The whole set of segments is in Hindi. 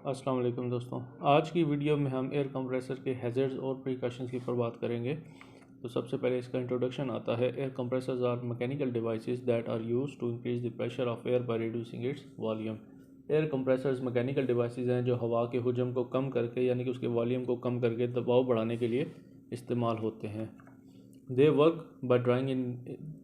अस्सलाम वालेकुम दोस्तों। आज की वीडियो में हम एयर कंप्रेसर के हैज़र्ड्स और प्रिकॉशंस के ऊपर बात करेंगे। तो सबसे पहले इसका इंट्रोडक्शन आता है। Air compressors are mechanical devices that are used to increase the pressure of air by reducing its volume. Air compressors mechanical devices हैं जो हवा के हुजम को कम करके यानी कि उसके वॉल्यूम को कम करके दबाव बढ़ाने के लिए इस्तेमाल होते हैं। They work by drawing in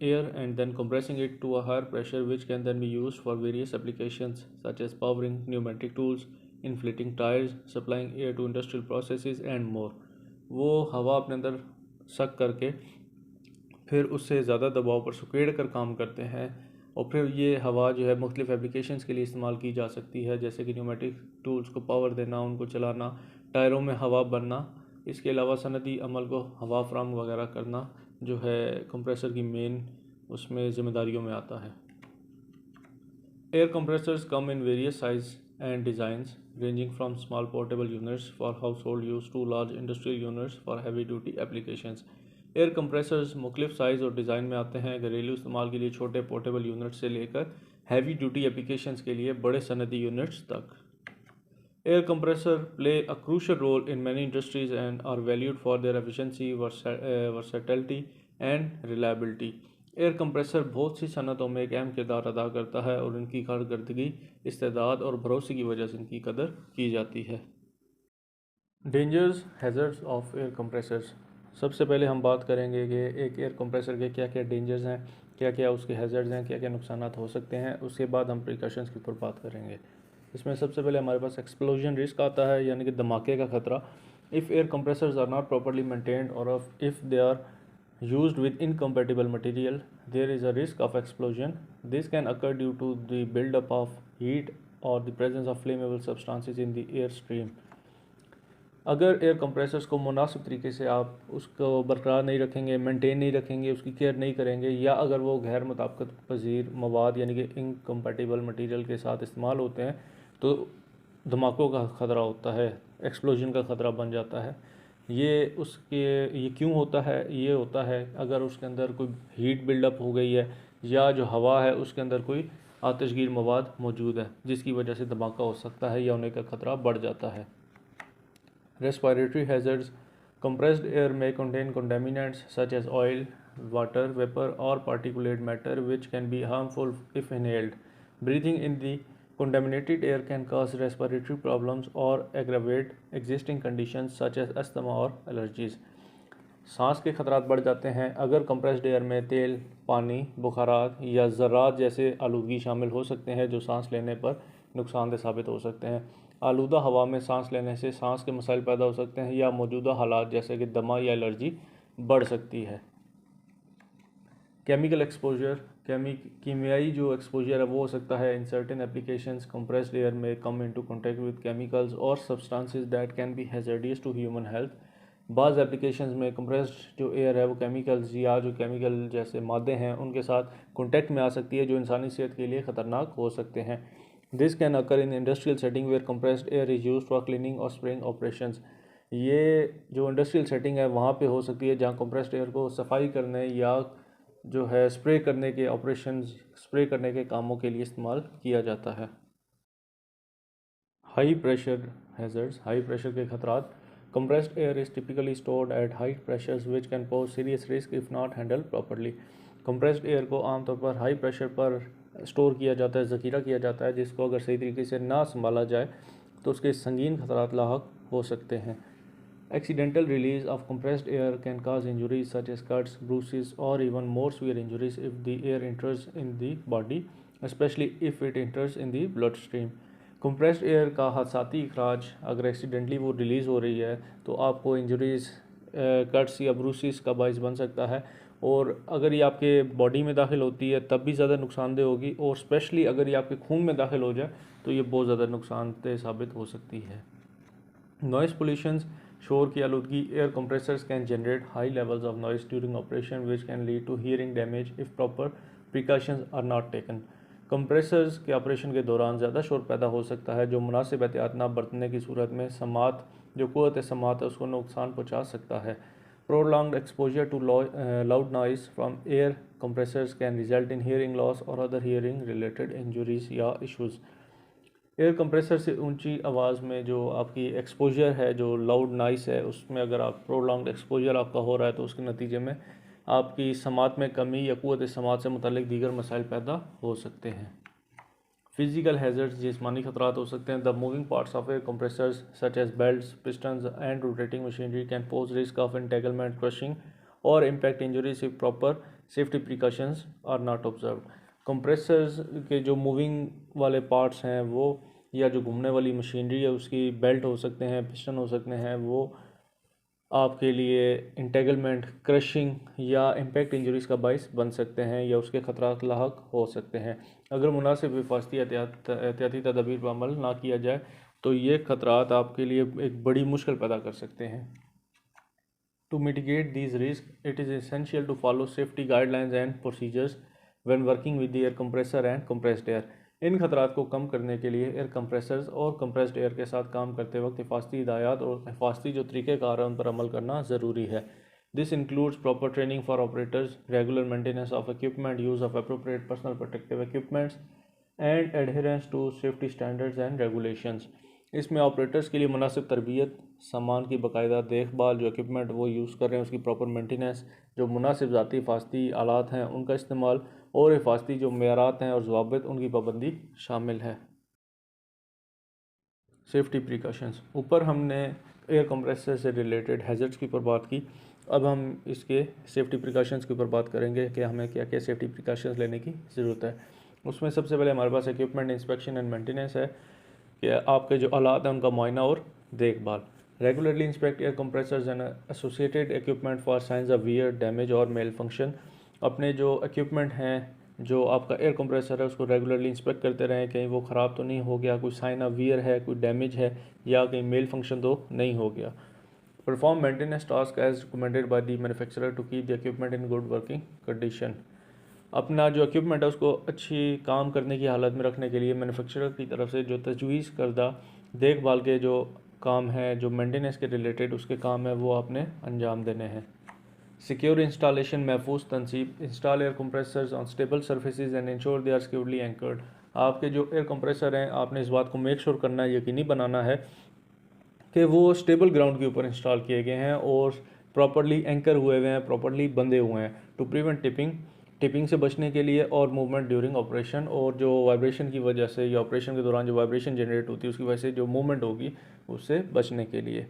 air and then compressing it to a higher pressure, which can then be used for various applications such as powering pneumatic tools, inflating tires, supplying air to industrial processes and more. वो हवा अपने अंदर सक करके फिर उससे ज़्यादा दबाव पर सुकेड़ कर काम करते हैं और फिर ये हवा जो है मुख्तलिफ एप्लीकेशंस के लिए इस्तेमाल की जा सकती है, जैसे कि न्यूमेटिक टूल्स को पावर देना, उनको चलाना, टायरों में हवा भरना। इसके अलावा सनदी अमल को हवा फ्राहम वगैरह करना जो है कंप्रेसर की मेन उसमें ज़िम्मेदारियों में आता है। Air compressors come in various sizes and designs, ranging from small portable units for household use to large industrial units for heavy duty applications. Air compressors मुख्तलिफ साइज़ और डिज़ाइन में आते हैं, घरेलू इस्तेमाल के लिए छोटे पोर्टेबल यूनिट से लेकर हैवी ड्यूटी एप्लीकेशंस के लिए बड़े सनदी यूनिट्स तक। Air compressors play a crucial role in many industries and are valued for their efficiency, versatility and reliability. Air compressor बहुत सी सनतों में एक अहम किरदार अदा करता है और इनकी कारकर्दगी, इस्तेदाद और भरोसे की वजह से इनकी कदर की जाती है। Dangers hazards of air compressors. सबसे पहले हम बात करेंगे कि एक एयर कंप्रेसर के क्या क्या डेंजर्स हैं, क्या क्या उसके हैज़र्ड्स हैं, क्या क्या नुकसान हो सकते हैं। उसके बाद हम प्रिकॉशंस के ऊपर बात करेंगे। इसमें सबसे पहले हमारे पास एक्सप्लोजन रिस्क आता है, यानी कि धमाके का ख़तरा। If air compressors are not properly maintained और if they are used with incompatible material, there is a risk of explosion. This can occur due to the buildup of heat or the presence of flammable substances in the air stream. अगर एयर कंप्रेसर्स को मुनासिब तरीके से आप उसको बरकरार नहीं रखेंगे, मेंटेन नहीं रखेंगे, उसकी केयर नहीं करेंगे, या अगर वो गैर मुताबिकत पजीर मवाद यानी कि इनकम्पैटिबल मटीरियल के साथ इस्तेमाल होते हैं तो धमाकों का ख़तरा होता है, एक्सप्लोजन का ख़तरा बन जाता है। ये क्यों होता है? ये होता है अगर उसके अंदर कोई हीट बिल्डअप हो गई है या जो हवा है उसके अंदर कोई आतिशगीर मवाद मौजूद है जिसकी वजह से धमाका हो सकता है या होने का ख़तरा बढ़ जाता है। Respiratory hazards. Compressed air may contain contaminants such as oil, water vapor, or particulate matter which can be harmful if inhaled. Breathing in the contaminated air can cause respiratory problems or aggravate existing conditions such as asthma or allergies. सांस के खतरात बढ़ जाते हैं अगर कंप्रेस्ड एयर में तेल, पानी, बुखारात या ज़रात जैसे आलूदगी शामिल हो सकते हैं जो सांस लेने पर नुकसानदेह साबित हो सकते हैं। आलूदा हवा में सांस लेने से सांस के मसाइल पैदा हो सकते हैं या मौजूदा हालात जैसे कि दमा या एलर्जी बढ़ सकती है। Chemical exposure. कीमियाई जो एक्सपोजर है वो हो सकता है in certain applications compressed air में come into contact with chemicals और substances that can be hazardous to human health. बाज़ एप्लीकेशंस में कंप्रेस्ड जो एयर है वो केमिकल्स या जो केमिकल जैसे मादे हैं उनके साथ कॉन्टैक्ट में आ सकती है जो इंसानी सेहत के लिए ख़तरनाक हो सकते हैं। This can occur in industrial setting where compressed air is used for cleaning और स्प्रेइंग ऑपरेशंस। ये जो इंडस्ट्रियल सेटिंग है वहाँ पे हो सकती है जहाँ कंप्रेस्ड एयर को सफाई करने या जो है स्प्रे करने के ऑपरेशंस, स्प्रे करने के कामों के लिए इस्तेमाल किया जाता है। High pressure hazards. High pressure के खतरात। Compressed air is typically stored at high pressures which can pose serious risk if not handle properly. Compressed air को आमतौर पर हाई प्रेशर पर स्टोर किया जाता है, ज़ख़ीरा किया जाता है, जिसको अगर सही तरीके से ना संभाला जाए तो उसके संगीन खतरात लाहक हो सकते हैं। Accidental release of compressed air can cause injuries such as cuts, bruises, or even more severe injuries if the air enters in the body, especially if it enters in the bloodstream. compressed air का हादसाती अखराज अगर एक्सीडेंटली वो रिलीज़ हो रही है तो आपको इंजरीज़, कट्स या ब्रूसिस का बाइस बन सकता है, और अगर ये आपके बॉडी में दाखिल होती है तब भी ज़्यादा नुकसानदेह होगी, और स्पेशली अगर ये आपके खून में दाखिल हो जाए तो ये बहुत ज़्यादा नुकसानदेह साबित हो सकती है। Noise pollutions. शोर की आलूदगी। Air compressors can generate high levels of noise during operation which can lead to hearing damage if proper precautions are not taken. Compressors के ऑपरेशन के दौरान ज़्यादा शोर पैदा हो सकता है जो मुनासिब एहतियात न बरतने की सूरत में समात जो क़ुव्वत समात है उसको नुकसान पहुँचा सकता है। Prolonged exposure to loud noise from air compressors can result in hearing loss और अदर हियरिंग रिलेटेड इंजरीज या इशूज़। एयर कंप्रेसर से ऊंची आवाज़ में जो आपकी एक्सपोजर है, जो लाउड नॉइस है, उसमें अगर आप प्रोलॉन्ग्ड एक्सपोजर आपका हो रहा है तो उसके नतीजे में आपकी समात में कमी या क़ुव्वत समात से मुतालिक दीगर मसाइल पैदा हो सकते हैं। फिजिकल हैज़र्ड्स, जिस्मानी खतरात हो सकते हैं। The moving parts of air compressors such as belts, pistons and rotating machinery can pose risk of entanglement, crushing और impact injuries if proper safety precautions are not observe. Compressors के जो मूविंग वाले पार्ट्स हैं वो, या जो घूमने वाली मशीनरी है उसकी बेल्ट हो सकते हैं, पिस्टन हो सकते हैं, वो आपके लिए इंटेगलमेंट, क्रशिंग या इम्पैक्ट इंजरीज़ का बाइस बन सकते हैं या उसके ख़तरात लाहक हो सकते हैं। अगर मुनासिब हिफाजती एहतियाती तदाबीर पर अमल ना किया जाए तो ये ख़तरात आपके लिए एक बड़ी मुश्किल पैदा कर सकते हैं। To mitigate these risks, it is essential to follow safety guidelines and procedures when working with the air compressor and compressed air. इन खतरात को कम करने के लिए एयर कंप्रेसर्स और कंप्रेस्ड एयर के साथ काम करते वक्त हिफाजती हिदायत और हिफाजती जो तरीक़ेकार हैं उन पर अमल करना ज़रूरी है। This includes proper training for operators, regular maintenance of equipment, use of appropriate personal protective equipments and adherence to safety standards and regulations. इसमें ऑपरेटर्स के लिए मुनासिब तरबियत, सामान की बाकायदा देखभाल, जो इक्विपमेंट वो यूज़ कर रहे हैं उसकी प्रॉपर मेंटेनेंस, जो मुनासिब ज़ाती हिफाजती आलात हैं उनका इस्तेमाल और हिफाजती जो मेयारात हैं और ज़वाबित उनकी पाबंदी शामिल है। सेफ्टी प्रिकॉशंस, ऊपर हमने एयर कंप्रेसर से रिलेटेड हैज़र्ड्स के ऊपर बात की। अब हम इसके सेफ्टी प्रिकॉशंस के ऊपर बात करेंगे कि हमें क्या क्या सेफ्टी प्रिकॉशंस लेने की ज़रूरत है। उसमें सबसे पहले हमारे पास इक्विपमेंट इंस्पेक्शन एंड मेंटेनेंस है कि आपके जो आलात हैं उनका मुआयना और देखभाल। Regularly inspect air compressors and associated equipment for science of wear, damage और मेल फंक्शन। अपने जो इक्विपमेंट हैं, जो आपका एयर कंप्रेसर है, उसको रेगुलरली इंस्पेक्ट करते रहें, कहीं वो ख़राब तो नहीं हो गया, कोई साइन ऑफ वियर है, कोई डैमेज है या कहीं मेल फंक्शन तो नहीं हो गया। Perform maintenance task as recommended by the manufacturer to keep the equipment in good working condition. अपना जो इक्विपमेंट है उसको अच्छी काम करने की हालत में रखने के लिए मैन्युफैक्चरर की तरफ से जो तजवीज़ करदा देखभाल के जो काम है, जो मेंटेनेंस के रिलेटेड उसके काम है, वो आपने अंजाम देने हैं। सिक्योर इंस्टॉलेशन, महफूज तनसीब। Install air compressors on stable surfaces and ensure they are securely anchored. आपके जो एयर कंप्रेसर हैं, आपने इस बात को मेक श्योर करना है, यकीनी बनाना है कि वो स्टेबल ग्राउंड के ऊपर इंस्टॉल किए गए हैं और प्रॉपर्ली एंकर हुए हैं, प्रॉपर्ली बंधे हुए हैं। टू प्रिवेंट टिपिंग से बचने के लिए और मूवमेंट ड्यूरिंग ऑपरेशन, और जो वाइब्रेशन की वजह से या ऑपरेशन के दौरान जो वाइब्रेशन जनरेट होती है उसकी वजह से जो मूवमेंट होगी उससे बचने के लिए।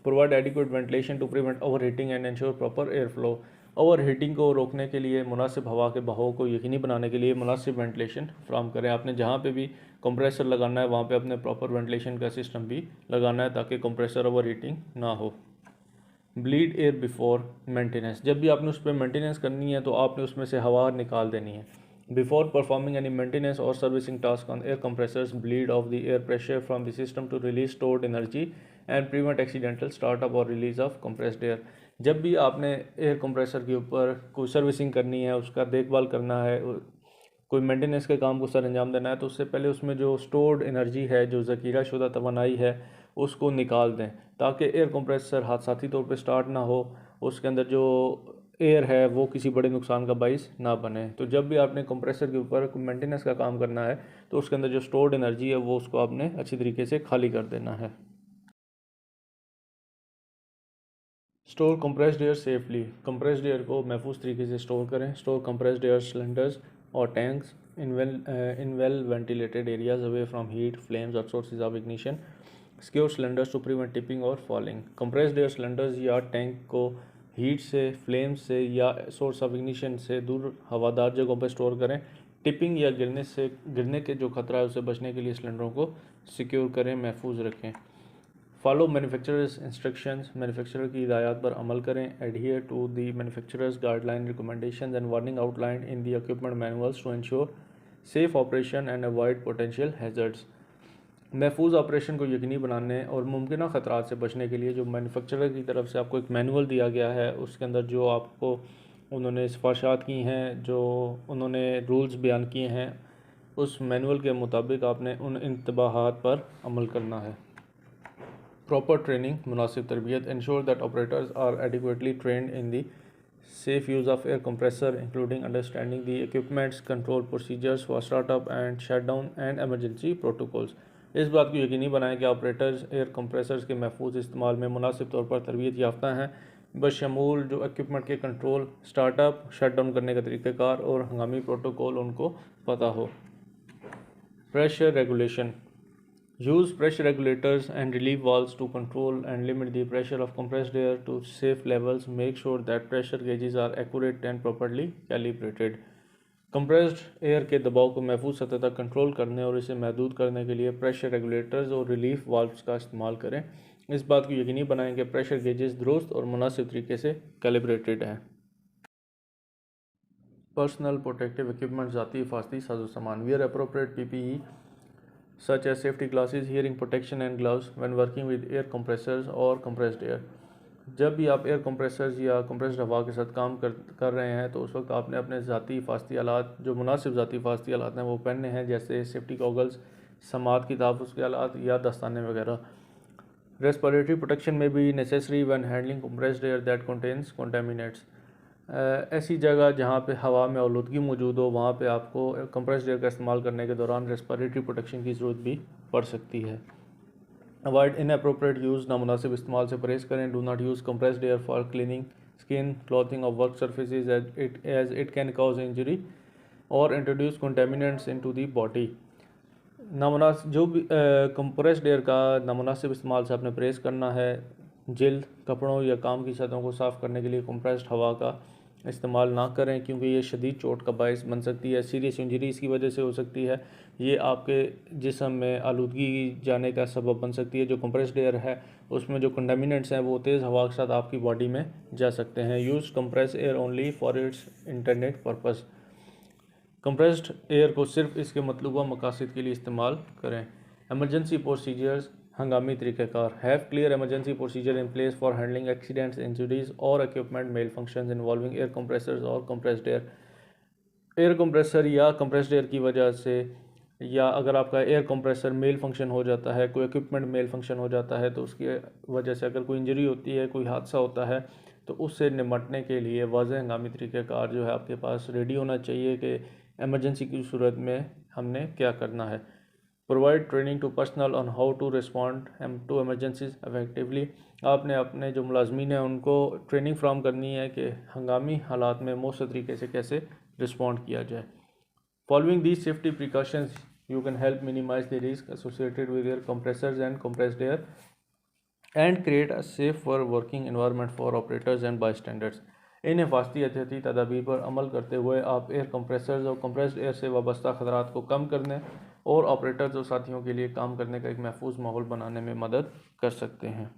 Provide adequate ventilation to prevent overheating and ensure proper air flow. Overheating को रोकने के लिए, मुनासिब हवा के बहाव को यकीनी बनाने के लिए मुनासिब वेंटिलेशन फ्राहम करें। आपने जहाँ पे भी कंप्रेसर लगाना है वहाँ पे अपने प्रॉपर वेंटिलेशन का सिस्टम भी लगाना है ताकि कंप्रेसर ओवर हीटिंग ना हो। ब्लीड एयर बिफोर मेंटेनेंस, जब भी आपने उस पर मेंटेनेंस करनी है तो आपने उसमें से हवा निकाल देनी है। बिफोर परफॉर्मिंग एनी मेंटेनेंस और servicing task on air compressors, bleed off the air pressure from the system to release stored energy and prevent accidental startup और रिलीज ऑफ कंप्रेस्ड एयर। जब भी आपने एयर कंप्रेसर के ऊपर कोई सर्विसिंग करनी है, उसका देखभाल करना है, कोई मेंटेनेंस के काम को सर अंजाम देना है, तो उससे पहले उसमें जो स्टोर्ड एनर्जी है, जो ज़ख़ीरा शुदा तवानाई है, उसको निकाल दें ताकि एयर कंप्रेसर हादसाती तौर पे स्टार्ट ना हो, उसके अंदर जो एयर है वो किसी बड़े नुकसान का बाइस ना बने। तो जब भी आपने कंप्रेसर के ऊपर मेंटेनेंस का काम करना है तो उसके अंदर जो स्टोर्ड एनर्जी है वो उसको आपने अच्छी तरीके से खाली कर देना है। Store compressed air safely, compressed air को महफूज तरीके से स्टोर करें। स्टोर कंप्रेस्ड एयर सिलेंडर्स और tanks in well ventilated areas away from heat, flames और sources of ignition. Secure cylinders to prevent tipping और फॉलिंग। कंप्रेस्ड एयर सिलेंडर्स या टैंक को हीट से, फ्लेम्स से या सोर्स ऑफ इग्निशन से दूर हवादार जगहों पर स्टोर करें। टिपिंग या गिरने के जो खतरा है उससे बचने के लिए सिलेंडरों को सिक्योर करें, महफूज रखें। फॉलो मैन्युफैक्चरर्स इंस्ट्रक्शंस, मैन्युफैक्चरर की हिदायत पर अमल करें। Adhere to the manufacturer's guideline, recommendations and warning outlined in the equipment manuals to ensure safe operation and avoid potential hazards. महफूज ऑपरेशन को यकीनी बनाने और मुमकिन ख़तरात से बचने के लिए जो मैन्युफैक्चरर की तरफ से आपको एक मैनुअल दिया गया है, उसके अंदर जो आपको उन्होंने सिफारिशात की हैं, जो उन्होंने रूल्स बयान किए हैं, उस मैनुअल के मुताबिक आपने उन इंतबाहात पर अमल करना है। प्रॉपर ट्रेनिंग, मुनासिब तरबियत। Ensure that operators are adequately trained in the safe use of air compressor, including understanding the equipment's control procedures for startup and shutdown and emergency protocols. इस बात को यकीनी बनाएं कि ऑपरेटर्स एयर कंप्रेसर्स के महफूज इस्तेमाल में मुनासिब तौर पर तरबियत याफ्ता हैं, बशमूल जो इक्विपमेंट के कंट्रोल, स्टार्टअप, शट डाउन करने का तरीक़ाकार और हंगामी प्रोटोकॉल उनको पता हो। Pressure regulation. Use pressure regulators and relief valves to control and limit the pressure of compressed air to safe levels. Make sure that pressure gauges are accurate and properly calibrated. Compressed air के दबाव को महफूज सतह तक कंट्रोल करने और इसे महदूद करने के लिए प्रेशर रेगुलेटर्स और रिलीफ वाल्व्स का इस्तेमाल करें। इस बात को यकीनी बनाएं कि प्रेशर गेजेस दुरुस्त और मुनासिब तरीके से कैलिब्रेटेड हैं। पर्सनल प्रोटेक्टिव इक्विपमेंट, ज़ाती हिफाजती साजो सामान। Wear appropriate PPE such as safety glasses, hearing protection and gloves when working with air compressors or compressed air. जब भी आप एयर कंप्रेसर्स या कंप्रेस्ड हवा के साथ काम कर रहे हैं तो उस वक्त आपने अपने ज़ाती हिफाजती आलात, जो मुनासिब ज़ाती हिफाजती आलात हैं, वो पहनने हैं, जैसे सेफ्टी गॉगल्स, समात की तहफ़्फ़ुज़ के आलात या दस्ताने वगैरह। रेस्पिरेटरी प्रोटेक्शन में भी necessary when handling compressed air that contains contaminants. ऐसी जगह जहाँ पे हवा में आलूदगी मौजूद हो, वहाँ पे आपको कंप्रेस्ड एयर का इस्तेमाल करने के दौरान रेस्पिरेटरी प्रोटेक्शन की ज़रूरत भी पड़ सकती है। अवॉइड इनअप्रोप्रिएट यूज़, नामुनासिब इस्तेमाल से परहेज़ करें। Do not use compressed air for cleaning skin, clothing और work surfaces as it can cause injury और introduce contaminants into the body. जो भी कंप्रेस्ड एयर का नामुनासिब इस्तेमाल से आपने परहेज़ करना है। जल्द, कपड़ों या काम की सतहों को साफ़ करने के लिए कंप्रेस्ड हवा का इस्तेमाल ना करें, क्योंकि ये शदीद चोट का बायस बन सकती है। सीरियस इंजरी इसकी वजह से हो सकती है। ये आपके जिस्म में आलूदगी जाने का सबब बन सकती है। जो कंप्रेस्ड एयर है उसमें जो कंटामिनेंट्स हैं वो तेज़ हवा के साथ आपकी बॉडी में जा सकते हैं। Use compress air only for its internet purpose. Compressed air को सिर्फ इसके मतलूबा मकासद के लिए इस्तेमाल करें। एमरजेंसी प्रोसीजर्स, हंगामी तरीक़ाकार। Have clear emergency procedure in place for handling accidents, injuries और equipment malfunctions involving air compressors और कंप्रेस्ड एयर। एयर कंप्रेसर या कंप्रेस्ड एयर की वजह से, या अगर आपका एयर कंप्रेसर मेल फंक्शन हो जाता है, कोई इक्विपमेंट मेल फंक्शन हो जाता है, तो उसकी वजह से अगर कोई इंजरी होती है, कोई हादसा होता है, तो उससे निपटने के लिए वाज़ेह हंगामी तरीक़ाकार जो है आपके पास रेडी होना चाहिए कि एमरजेंसी की सूरत में हमने क्या करना है। Provide training to personnel on how to respond to emergencies effectively. आपने अपने जो मुलाजमीन हैं उनको ट्रेनिंग फ्राहम करनी है कि हंगामी हालात में मौसर तरीके से कैसे रिस्पॉन्ड किया जाए। Following these safety precautions you can help minimize the risk associated with air compressors and compressed air and create a safe for working environment for operators and bystanders. इन हिफाजती एहतियाती तदाबीर पर अमल करते हुए आप एयर कंप्रेसर्स और कंप्रेस्ड एयर से वाबस्ता खतरात को कम करने और ऑपरेटर्स और साथियों के लिए काम करने का एक महफूज माहौल बनाने में मदद कर सकते हैं।